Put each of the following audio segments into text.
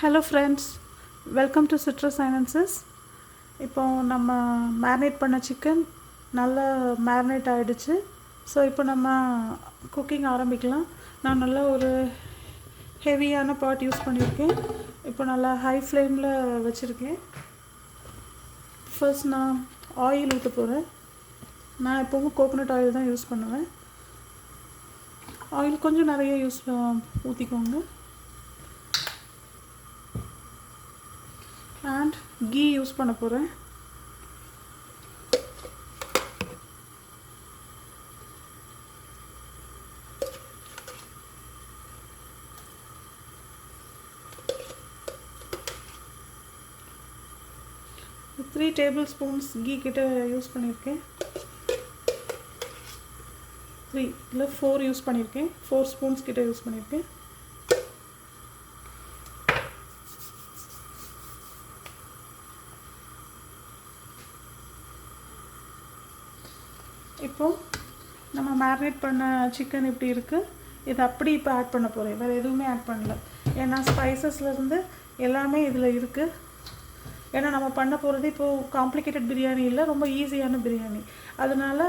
Hello friends, welcome to citrus sinensis. இப்போ நம்ம marinate பண்ண சிக்கன் நல்லா மேரினேட் ஆகிடுச்சு. ஸோ இப்போ நம்ம குக்கிங் ஆரம்பிக்கலாம். நான் நல்லா ஒரு ஹெவியான பாட் யூஸ் பண்ணியிருக்கேன். இப்போ நல்லா ஹை ஃப்ளேமில் வச்சுருக்கேன். ஃபர்ஸ்ட் நான் ஆயில் ஊற்ற போகிறேன். நான் எப்போவும் கோகோனட் ஆயில் தான் யூஸ் பண்ணுவேன். ஆயில் கொஞ்சம் நிறைய ஊற்றிக்கோங்க. அண்ட் கீ யூஸ் பண்ண போகிறேன். த்ரீ டேபிள் ஸ்பூன்ஸ் கீ கிட்ட யூஸ் பண்ணியிருக்கேன். 3 இல்லை 4 யூஸ் பண்ணியிருக்கேன். 4 ஸ்பூன்ஸ் கிட்ட யூஸ் பண்ணியிருக்கேன். இப்போது நம்ம மேரினேட் பண்ண சிக்கன் இப்படி இருக்குது. இது அப்படி இப்போ ஆட் பண்ண போகிறேன். வேறு எதுவுமே ஆட் பண்ணல. ஏன்னா ஸ்பைசஸ்லேருந்து எல்லாமே இதில் இருக்குது. ஏன்னா நம்ம பண்ண போகிறது இப்போது காம்ப்ளிகேட்டட் பிரியாணி இல்லை, ரொம்ப ஈஸியான பிரியாணி. அதனால்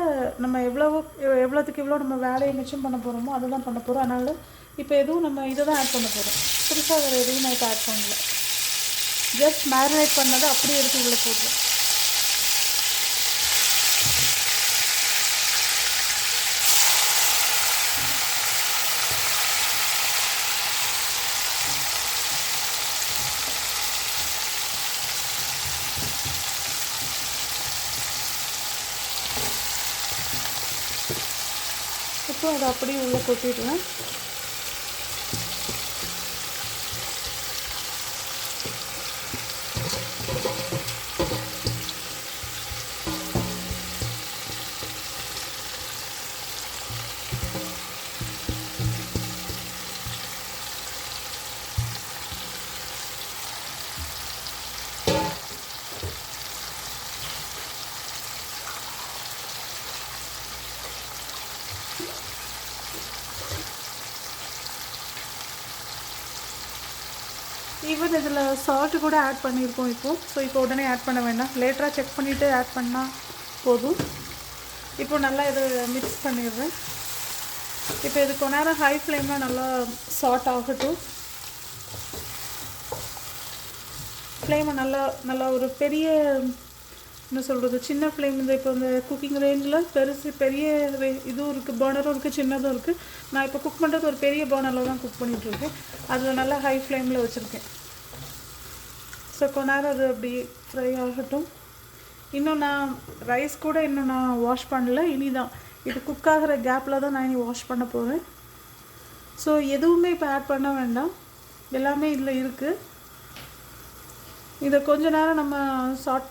நம்ம எவ்வளோத்துக்கு எவ்வளோ நம்ம வேலையை மிச்சம் பண்ண போகிறோமோ அதை தான் பண்ண போகிறோம். அதனால் இப்போ எதுவும் நம்ம இதை தான் ஆட் பண்ண போகிறோம். புதுசாக வேறு எதுவும் நான் இப்போ ஆட் பண்ணல. ஜஸ்ட் மேரினேட் பண்ணதை அப்படியே எடுத்து உள்ளே போடுறோம். இப்போ அதை அப்படியே உள்ளே கொட்டிடுவேன். ஈவன் இதில் சால்ட்டு கூட ஆட் பண்ணியிருக்கோம் இப்போது. ஸோ இப்போ உடனே ஆட் பண்ண வேண்டாம், லேட்டராக செக் பண்ணிவிட்டு ஆட் பண்ணால் போதும். இப்போ நல்லா இதை மிக்ஸ் பண்ணிடுறேன். இப்போ இது கொஞ்ச நேரம் ஹை ஃப்ளேமில் நல்லா சாட் ஆகட்டும். ஃப்ளேமை நல்லா ஒரு பெரிய என்ன சொல்கிறது, சின்ன ஃப்ளேம். இப்போ இந்த குக்கிங் ரேஞ்சில் பெரிய இதுவும் இருக்குது, பர்னரும் இருக்குது, சின்னதும் இருக்குது. நான் இப்போ குக் பண்ணுறது ஒரு பெரிய பர்னரில் தான் குக் பண்ணிகிட்ருக்கேன். அதில் நல்லா ஹை ஃப்ளேமில் வச்சுருக்கேன். ஸோ கொஞ்ச நேரம் அது அப்படி ஃப்ரை ஆகட்டும். இன்னும் நான் ரைஸ் கூட இன்னும் நான் வாஷ் பண்ணல. இனி தான் இது குக் ஆகிற கேப்பில் தான் நான் இனி வாஷ் பண்ண போகிறேன். ஸோ எதுவுமே இப்போ ஆட் பண்ண வேண்டாம், எல்லாமே இதில் இருக்குது. இதை கொஞ்ச நேரம் நம்ம சாட்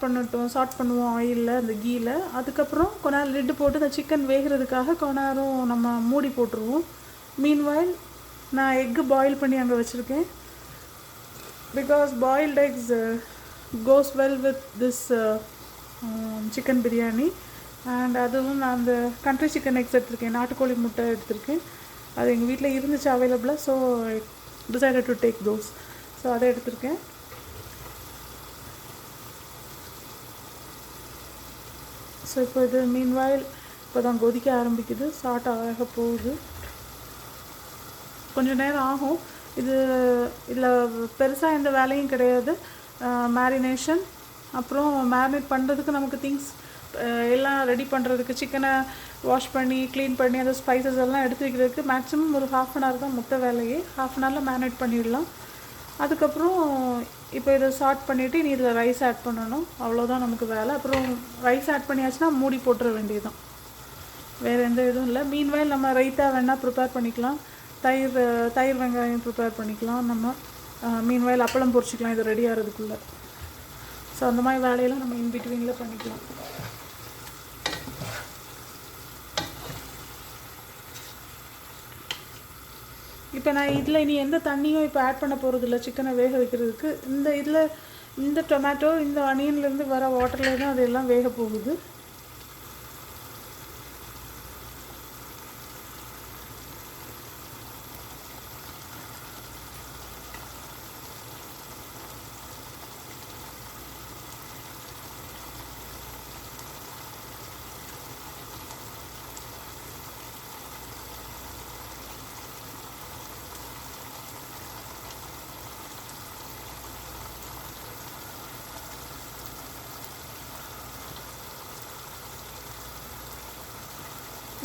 பண்ணுவோம் ஆயிலில், அந்த கீயில். அதுக்கப்புறம் கொஞ்ச நேரம் லிட்டு போட்டு இந்த சிக்கன் வேகிறதுக்காக கொஞ்ச நேரம் நம்ம மூடி போட்டுருவோம். மீன்வைல் நான் எக்கு பாயில் பண்ணி அங்கே வச்சுருக்கேன். Because boiled X cos well with this chicken biryani. And அதுவும் நான் அந்த கண்ட்ரி சிக்கன் எக்ஸ் எடுத்திருக்கேன், நாட்டுக்கோழி முட்டை எடுத்திருக்கேன். அது எங்கள் வீட்டில் இருந்துச்சு அவைலபிளாக. So decided to take those. So அதை எடுத்திருக்கேன். ஸோ இப்போ இது மீன்வாயில் இப்போ தான் கொதிக்க ஆரம்பிக்குது, சாட் ஆக போகுது. கொஞ்சம் நேரம் ஆகும். இதில் பெருசாக எந்த வேலையும் கிடையாது. மேரினேஷன், அப்புறம் மேரினேட் பண்ணுறதுக்கு நமக்கு திங்ஸ் எல்லாம் ரெடி பண்ணுறதுக்கு, சிக்கனை வாஷ் பண்ணி க்ளீன் பண்ணி அந்த ஸ்பைசஸ் எல்லாம் எடுத்து வைக்கிறதுக்கு மேக்ஸிமம் ஒரு 1/2 அன் ஹவர் தான் மொத்த வேலையே. 1/2 அன் ஹவரில் மேரினேட் பண்ணிடலாம். அதுக்கப்புறம் இப்போ இதை சாட் பண்ணிவிட்டு இனி இதில் ரைஸ் ஆட் பண்ணணும். அவ்வளோதான் நமக்கு வேலை. அப்புறம் ரைஸ் ஆட் பண்ணியாச்சுன்னா மூடி போட்டுற வேண்டியதுதான், வேறு எந்த இதுவும் இல்லை. மீன்வைல் நம்ம ரைத்தா வேணால் ப்ரிப்பேர் பண்ணிக்கலாம், தயிர் வெங்காயம் ப்ரிப்பேர் பண்ணிக்கலாம். நம்ம மீன்வைல் அப்பளம் பொரிச்சிக்கலாம் இது ரெடி ஆகிறதுக்குள்ளே. ஸோ அந்த மாதிரி வேலையெல்லாம் நம்ம இன்பிட்வீனில் பண்ணிக்கலாம். இப்போ நான் இதில் இனி எந்த தண்ணியும் இப்போ ஆட் பண்ண போகிறது இல்லை சிக்கனை வேக வைக்கிறதுக்கு. இந்த டொமேட்டோ, இந்த ஆனியன்லேருந்து வர வாட்டரில் தான் அது எல்லாம் வேக போகுது.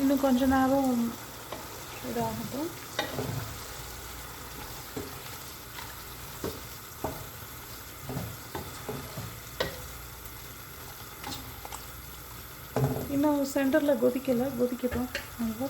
இன்னும் கொஞ்ச நேரம் இதாகட்டும். இன்னும் சென்டரில் கொதிக்கட்டும். நல்லா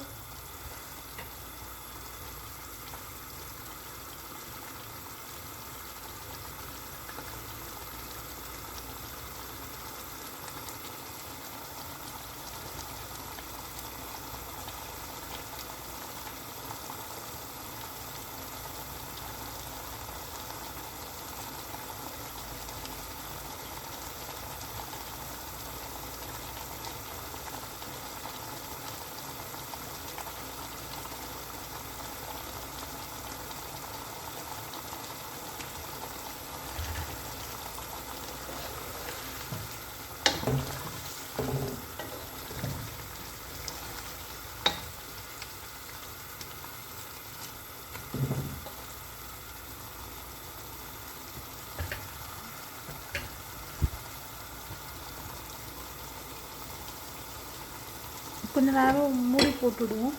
கொஞ்ச நேரம் மூடி போட்டுவிடுவோம்.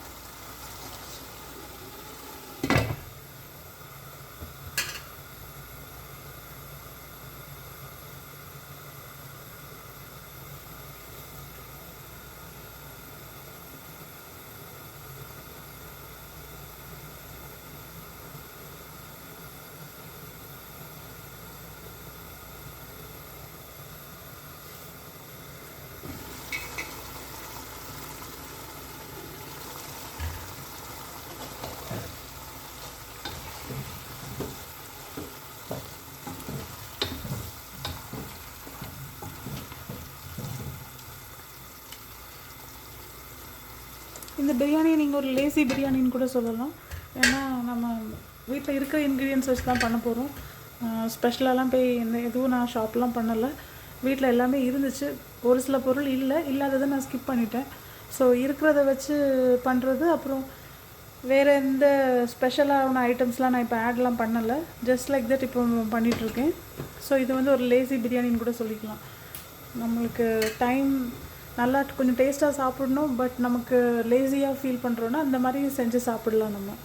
இந்த பிரியாணியை நீங்கள் ஒரு லேசி பிரியாணின்னு கூட சொல்லலாம். ஏன்னா நம்ம வீட்டில் இருக்கிற இன்க்ரீடியன்ஸ் வச்சு தான் பண்ண போகிறோம். ஸ்பெஷலாலாம் போய் எதுவும் நான் ஷாப்லாம் பண்ணலை. வீட்டில் எல்லாமே இருந்துச்சு. ஒரு சில பொருள் இல்லாததை நான் ஸ்கிப் பண்ணிட்டேன். ஸோ இருக்கிறத வச்சு பண்ணுறது. அப்புறம் வேறு எந்த ஸ்பெஷலான ஐட்டம்ஸ்லாம் நான் இப்போ ஆட்லாம் பண்ணலை. ஜஸ்ட் லைக் தட் இப்போ பண்ணிகிட்ருக்கேன். ஸோ இது வந்து ஒரு லேசி பிரியாணின்னு கூட சொல்லிக்கலாம். நம்மளுக்கு டைம் நல்லா கொஞ்சம் டேஸ்ட்டாக சாப்பிடணும், பட் நமக்கு லேசியாக ஃபீல் பண்ணுறோன்னா அந்த மாதிரி செஞ்சு சாப்பிடலாம் நம்ம.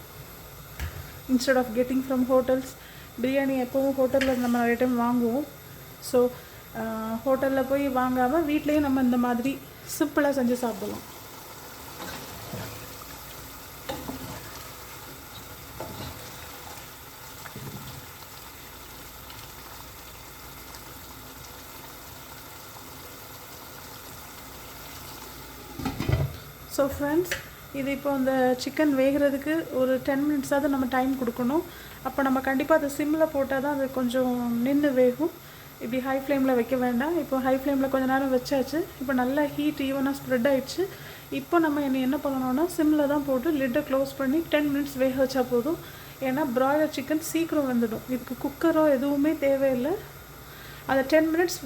Instead of getting from hotels. Biryani எப்போவும் ஹோட்டலில் நம்ம நிறைய டைம் வாங்குவோம். ஸோ ஹோட்டலில் போய் வாங்காமல் வீட்லேயும் நம்ம இந்த மாதிரி சிம்பிளாக செஞ்சு சாப்பிடலாம். ஸோ ஃப்ரெண்ட்ஸ், இது இப்போ அந்த சிக்கன் வேகிறதுக்கு ஒரு 10 மினிட்ஸாவது நம்ம டைம் கொடுக்கணும். அப்போ நம்ம கண்டிப்பாக அதை சிம்மில் போட்டால் தான் அது கொஞ்சம் நின்று வேகும். இப்படி ஹை ஃப்ளேமில் வைக்க வேண்டாம். இப்போ ஹை ஃப்ளேமில் கொஞ்சம் நேரம் வச்சாச்சு. இப்போ நல்லா ஹீட் ஈவனாக ஸ்ப்ரெட் ஆகிடுச்சு. இப்போ நம்ம என்ன பண்ணணும்னா சிம்மில் தான் போட்டு லிட்டை க்ளோஸ் பண்ணி 10 மினிட்ஸ் வேக வச்சா போதும். ஏன்னா ப்ராய்லர் சிக்கன் சீக்கிரம் வந்துடும். இதுக்கு குக்கரோ எதுவுமே தேவையில்லை. அந்த 10 மினிட்ஸ்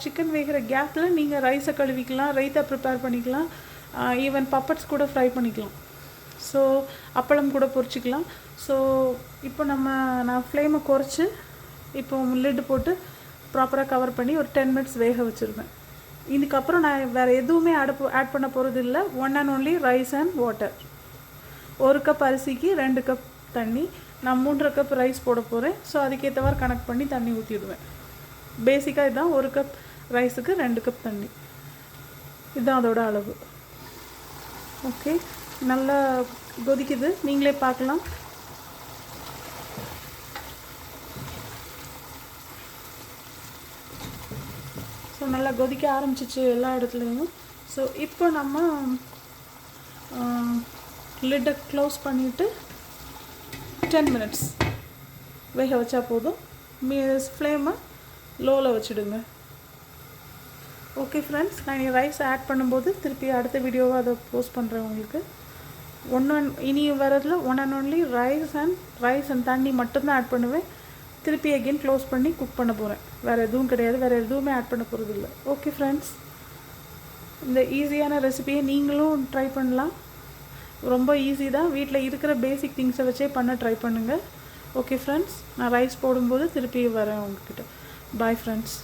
சிக்கன் வேகிற கேப்பில் நீங்கள் ரைஸை கழுவிக்கலாம், ரைத்தா ப்ரிப்பேர் பண்ணிக்கலாம், ஈவன் பப்பட்ஸ் கூட ஃப்ரை பண்ணிக்கலாம். ஸோ அப்பளம் கூட பொரிச்சிக்கலாம். ஸோ இப்போ நான் ஃப்ளேமை குறைச்சி இப்போ லிட்டு போட்டு ப்ராப்பராக கவர் பண்ணி ஒரு 10 மினிட்ஸ் வேக வச்சுருவேன். இதுக்கப்புறம் நான் வேறு எதுவுமே ஆட் பண்ண போகிறது இல்லை. One and only rice and water. 1 cup அரிசிக்கு 2 கப் தண்ணி. நான் 3.5 கப் ரைஸ் போட போகிறேன். ஸோ அதுக்கேற்றவாறு கனெக்ட் பண்ணி தண்ணி ஊற்றிடுவேன். பேசிக்காக இதுதான் 1 கப் ரைஸுக்கு 2 கப் தண்ணி. இதுதான் அதோட அளவு. ஓகே, நல்லா கொதிக்குது, நீங்களே பார்க்கலாம். ஸோ நல்லா கொதிக்க ஆரம்பிச்சிச்சு எல்லா இடத்துலையும். ஸோ இப்போ நம்ம லிட்டை க்ளோஸ் பண்ணிவிட்டு 10 மினிட்ஸ் வேக வச்சா போதும். ஃப்ளேமை லோவில் வச்சுடுங்க. ஓகே ஃப்ரெண்ட்ஸ், நான் ரைஸ் ஆட் பண்ணும்போது திருப்பி அடுத்த வீடியோவை அதை போஸ்ட் பண்ணுறேன் உங்களுக்கு. இனி வரதில் one and only rice and தண்ணி மட்டும்தான் ஆட் பண்ணுவேன். திருப்பி அகெயின் க்ளோஸ் பண்ணி குக் பண்ண போகிறேன். வேறு எதுவும் கிடையாது, வேறு எதுவுமே ஆட் பண்ண போகிறது இல்லை. ஓகே ஃப்ரெண்ட்ஸ், இந்த ஈஸியான ரெசிபியை நீங்களும் ட்ரை பண்ணலாம். ரொம்ப ஈஸி தான். வீட்டில் இருக்கிற பேசிக் திங்ஸை வச்சே பண்ண ட்ரை பண்ணுங்கள். ஓகே ஃப்ரெண்ட்ஸ், நான் ரைஸ் போடும்போது திருப்பி வரேன் உங்ககிட்ட. Bye friends.